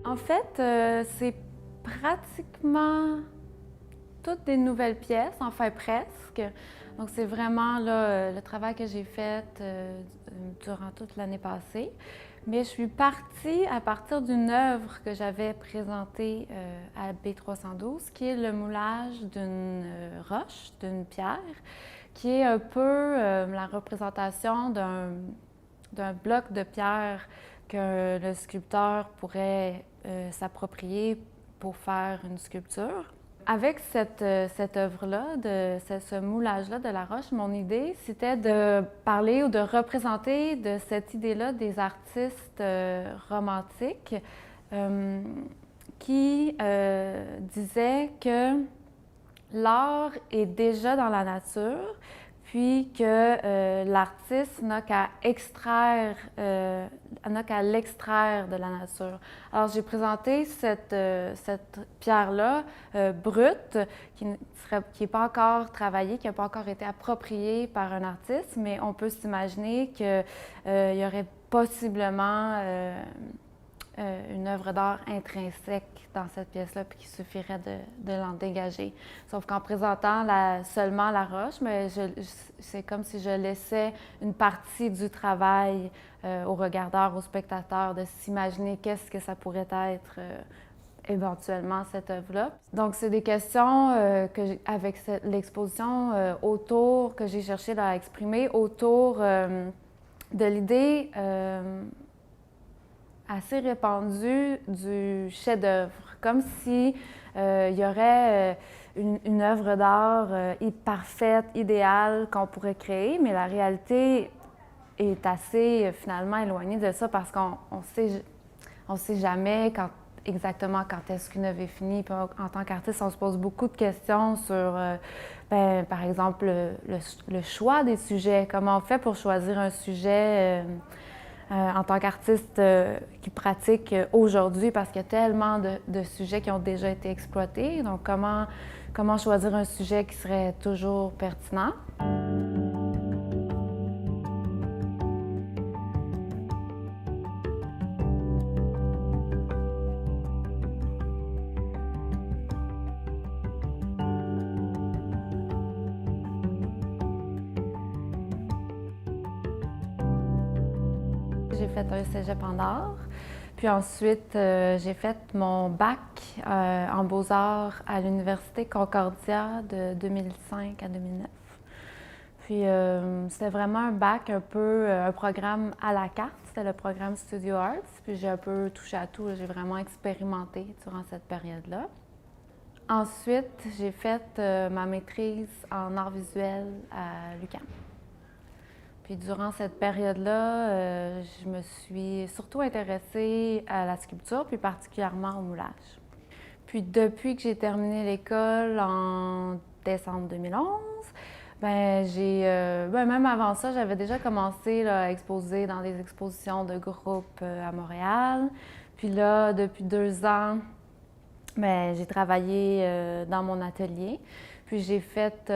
En fait, c'est pratiquement toutes des nouvelles pièces, enfin presque. Donc c'est vraiment là, le travail que j'ai fait durant toute l'année passée. Mais je suis partie à partir d'une œuvre que j'avais présentée à B312, qui est le moulage d'une roche, d'une pierre, qui est un peu la représentation d'un bloc de pierre que le sculpteur pourrait s'approprier pour faire une sculpture. Avec cette œuvre-là, ce moulage-là de la roche, mon idée, c'était de parler ou de représenter de cette idée-là des artistes romantiques qui disaient que l'art est déjà dans la nature, puis que l'artiste n'a qu'à l'extraire de la nature. Alors j'ai présenté cette pierre-là brute, qui n'est pas encore travaillée, qui n'a pas encore été appropriée par un artiste, mais on peut s'imaginer qu'il y aurait possiblement une œuvre d'art intrinsèque dans cette pièce-là, puis qu'il suffirait de l'en dégager. Sauf qu'en présentant seulement la roche, mais c'est comme si je laissais une partie du travail au regardeur, au spectateur, de s'imaginer qu'est-ce que ça pourrait être éventuellement cette œuvre-là. Donc, c'est des questions avec l'exposition autour, que j'ai cherché à exprimer autour de l'idée assez répandue du chef-d'œuvre, comme si il y aurait une œuvre d'art parfaite, idéale qu'on pourrait créer, mais la réalité est assez finalement éloignée de ça parce qu'on sait jamais exactement quand est-ce qu'une œuvre est finie. Puis en tant qu'artiste, on se pose beaucoup de questions sur, par exemple, le choix des sujets. Comment on fait pour choisir un sujet en tant qu'artiste qui pratique aujourd'hui, parce qu'il y a tellement de sujets qui ont déjà été exploités. Donc, comment choisir un sujet qui serait toujours pertinent? J'ai fait un cégep en art, puis ensuite j'ai fait mon bac en beaux-arts à l'Université Concordia de 2005 à 2009. Puis c'était vraiment un bac un peu, un programme à la carte, c'était le programme Studio Arts, puis j'ai un peu touché à tout, j'ai vraiment expérimenté durant cette période-là. Ensuite, j'ai fait ma maîtrise en arts visuels à l'UQAM. Puis durant cette période-là, je me suis surtout intéressée à la sculpture, puis particulièrement au moulage. Puis depuis que j'ai terminé l'école en décembre 2011, même avant ça, j'avais déjà commencé là, à exposer dans des expositions de groupe à Montréal. Puis là, depuis 2 ans, j'ai travaillé dans mon atelier. Puis j'ai fait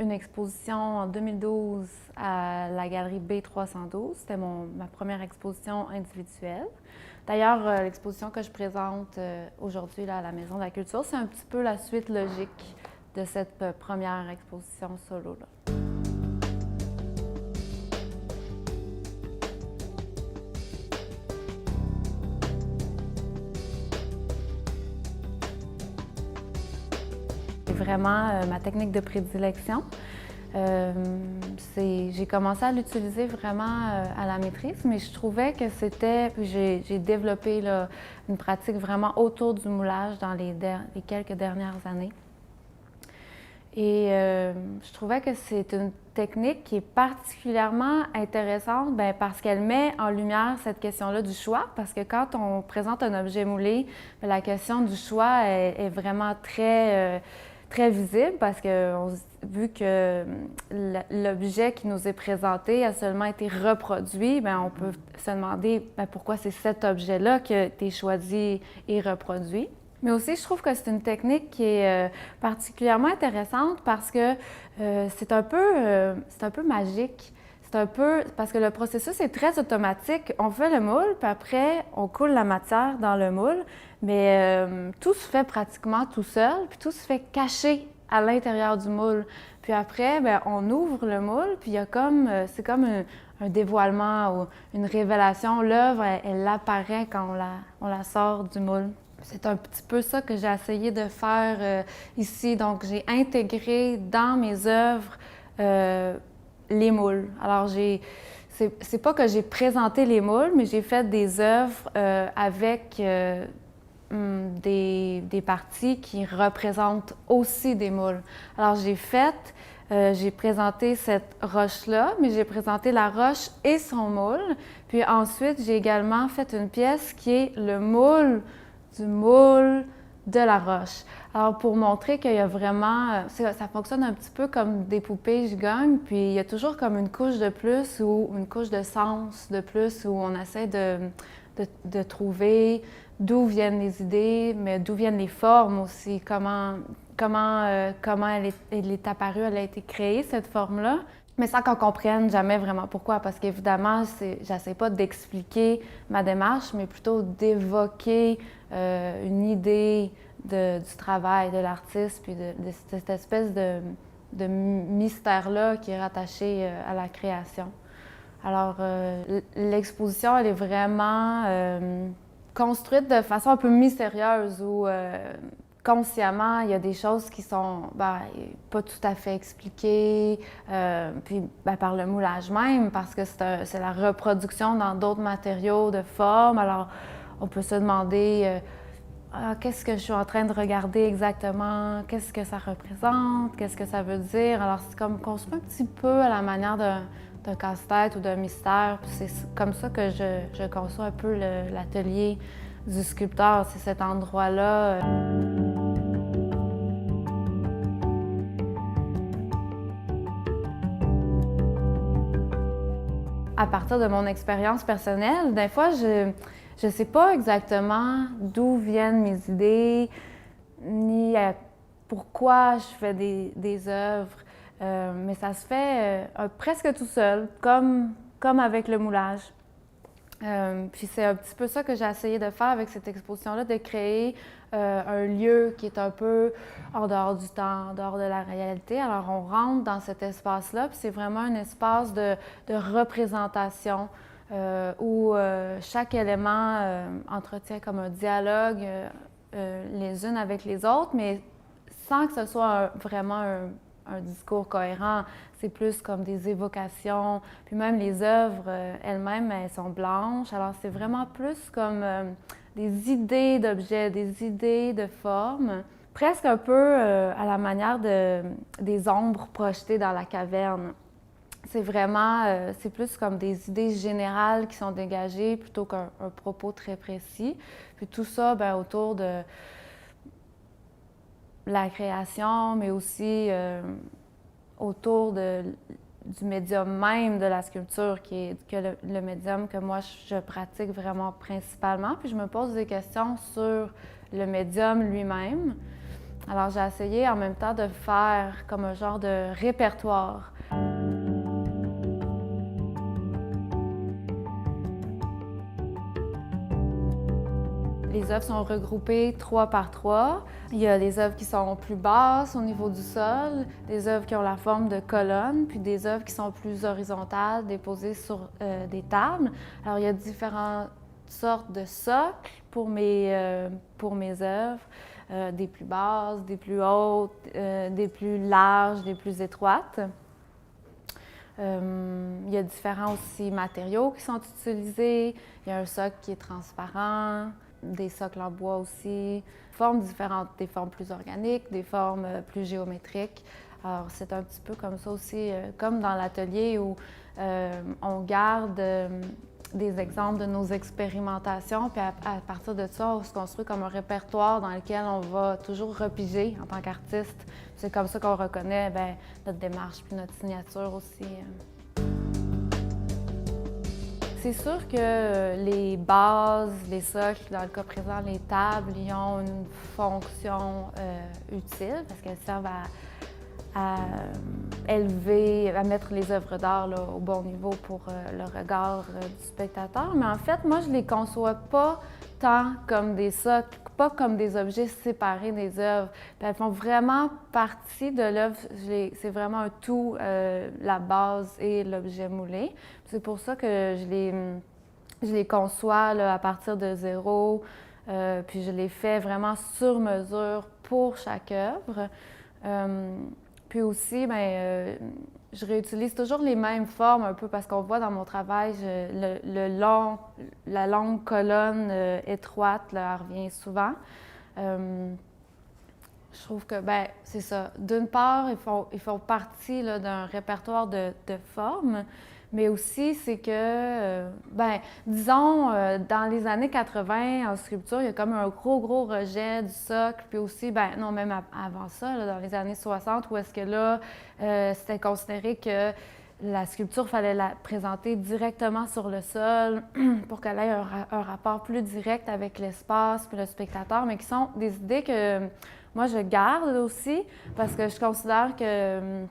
une exposition en 2012 à la galerie B312. C'était ma première exposition individuelle. D'ailleurs, l'exposition que je présente aujourd'hui à la Maison de la Culture, c'est un petit peu la suite logique de cette première exposition solo-là. C'est vraiment ma technique de prédilection. J'ai commencé à l'utiliser vraiment à la maîtrise, mais je trouvais que j'ai développé là, une pratique vraiment autour du moulage dans les quelques dernières années. Et je trouvais que c'est une technique qui est particulièrement intéressante parce qu'elle met en lumière cette question-là du choix, parce que quand on présente un objet moulé, la question du choix est vraiment très visible, parce que vu que l'objet qui nous est présenté a seulement été reproduit, on peut se demander pourquoi c'est cet objet-là qui a été choisi et reproduit. Mais aussi, je trouve que c'est une technique qui est particulièrement intéressante parce que c'est un peu magique. C'est un peu, parce que le processus est très automatique. On fait le moule, puis après, on coule la matière dans le moule, mais tout se fait pratiquement tout seul, puis tout se fait caché à l'intérieur du moule. Puis après, bien, on ouvre le moule, puis il y a comme, c'est comme un dévoilement ou une révélation. L'œuvre, elle apparaît quand on la sort du moule. C'est un petit peu ça que j'ai essayé de faire ici. Donc, j'ai intégré dans mes œuvres les moules. Alors, c'est pas que j'ai présenté les moules, mais j'ai fait des œuvres avec des parties qui représentent aussi des moules. Alors, j'ai présenté cette roche-là, mais j'ai présenté la roche et son moule. Puis ensuite, j'ai également fait une pièce qui est le moule du moule de la roche. Alors, pour montrer qu'il y a vraiment... ça fonctionne un petit peu comme des poupées gigognes, puis il y a toujours comme une couche de plus ou une couche de sens de plus où on essaie de trouver d'où viennent les idées, mais d'où viennent les formes aussi, comment elle est apparue, elle a été créée, cette forme-là, mais sans qu'on comprenne jamais vraiment pourquoi, parce qu'évidemment, j'essaie pas d'expliquer ma démarche, mais plutôt d'évoquer une idée du travail de l'artiste, puis de cette espèce de mystère-là qui est rattaché à la création. Alors, l'exposition, elle est vraiment construite de façon un peu mystérieuse, où consciemment, il y a des choses qui sont pas tout à fait expliquées, puis par le moulage même, parce que c'est la reproduction dans d'autres matériaux de forme. Alors, on peut se demander qu'est-ce que je suis en train de regarder exactement, qu'est-ce que ça représente, qu'est-ce que ça veut dire. Alors, c'est comme construit un petit peu à la manière d'un casse-tête ou d'un mystère. Puis c'est comme ça que je conçois un peu l'atelier du sculpteur, c'est cet endroit-là. À partir de mon expérience personnelle, des fois, je ne sais pas exactement d'où viennent mes idées, ni pourquoi je fais des œuvres, mais ça se fait presque tout seul, comme avec le moulage. Puis c'est un petit peu ça que j'ai essayé de faire avec cette exposition-là, de créer un lieu qui est un peu en dehors du temps, en dehors de la réalité. Alors on rentre dans cet espace-là, puis c'est vraiment un espace de représentation où chaque élément entretient comme un dialogue les unes avec les autres, mais sans que ce soit vraiment un discours cohérent. C'est plus comme des évocations. Puis même les œuvres elles-mêmes, elles sont blanches. Alors c'est vraiment plus comme des idées d'objets, des idées de formes, presque un peu à la manière des ombres projetées dans la caverne. C'est vraiment, c'est plus comme des idées générales qui sont dégagées plutôt qu'un propos très précis. Puis tout ça, autour de la création, mais aussi autour du médium même de la sculpture, qui est le médium que moi je pratique vraiment principalement. Puis je me pose des questions sur le médium lui-même. Alors j'ai essayé en même temps de faire comme un genre de répertoire. Les œuvres sont regroupées 3 par 3. Il y a des œuvres qui sont plus basses au niveau du sol, des œuvres qui ont la forme de colonnes, puis des œuvres qui sont plus horizontales, déposées sur des tables. Alors, il y a différentes sortes de socles pour mes œuvres, des plus basses, des plus hautes, des plus larges, des plus étroites. Il y a différents aussi matériaux qui sont utilisés. Il y a un socle qui est transparent, des socles en bois aussi, formes différentes, des formes plus organiques, des formes plus géométriques. Alors c'est un petit peu comme ça aussi, comme dans l'atelier où on garde des exemples de nos expérimentations, puis à partir de ça, on se construit comme un répertoire dans lequel on va toujours repiger en tant qu'artiste. C'est comme ça qu'on reconnaît notre démarche puis notre signature aussi. C'est sûr que les bases, les socles, dans le cas présent, les tables, ils ont une fonction utile parce qu'elles servent élever, à mettre les œuvres d'art au bon niveau pour le regard du spectateur. Mais en fait, moi, je les conçois pas tant comme des socles, pas comme des objets séparés des œuvres. Puis elles font vraiment partie de l'œuvre. C'est vraiment un tout, la base et l'objet moulé. C'est pour ça que je les conçois là, à partir de zéro. Puis je les fais vraiment sur mesure pour chaque œuvre. Puis aussi, je réutilise toujours les mêmes formes un peu parce qu'on voit dans mon travail, la longue colonne étroite, là, elle revient souvent. Je trouve que, c'est ça. D'une part, ils font partie là, d'un répertoire de formes, mais aussi, c'est que, disons, dans les années 80, en sculpture, il y a comme un gros rejet du socle, puis aussi, non, même avant ça, là, dans les années 60, où est-ce que là, c'était considéré que la sculpture, il fallait la présenter directement sur le sol pour qu'elle ait un rapport plus direct avec l'espace puis le spectateur, mais qui sont des idées que moi, je garde aussi parce que je considère que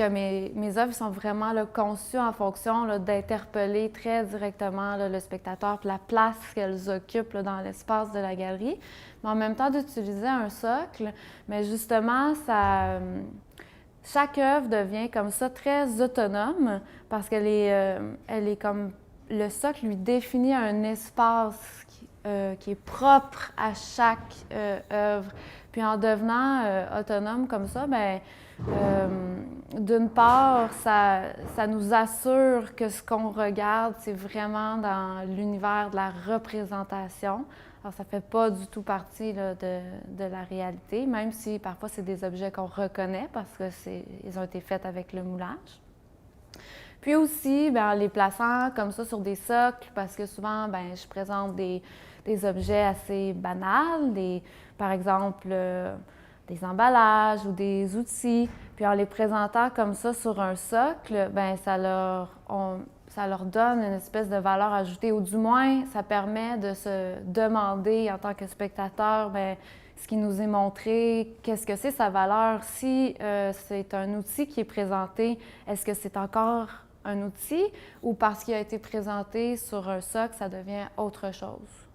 mes œuvres sont vraiment là, conçues en fonction là, d'interpeller très directement là, le spectateur puis la place qu'elles occupent là, dans l'espace de la galerie. Mais en même temps, d'utiliser un socle, mais justement, chaque œuvre devient comme ça très autonome parce qu'elle elle est comme le socle lui définit un espace qui est propre à chaque œuvre. Puis en devenant autonome comme ça, d'une part, ça nous assure que ce qu'on regarde, c'est vraiment dans l'univers de la représentation. Alors, ça ne fait pas du tout partie là, de la réalité, même si parfois c'est des objets qu'on reconnaît parce qu'ils ont été faits avec le moulage. Puis aussi, en les plaçant comme ça sur des socles, parce que souvent, je présente des objets assez banals, par exemple, des emballages ou des outils. Puis en les présentant comme ça sur un socle, ça leur donne une espèce de valeur ajoutée, ou du moins, ça permet de se demander en tant que spectateur, ce qui nous est montré, qu'est-ce que c'est sa valeur? Si c'est un outil qui est présenté, est-ce que c'est encore un outil ou parce qu'il a été présenté sur un socle, ça devient autre chose?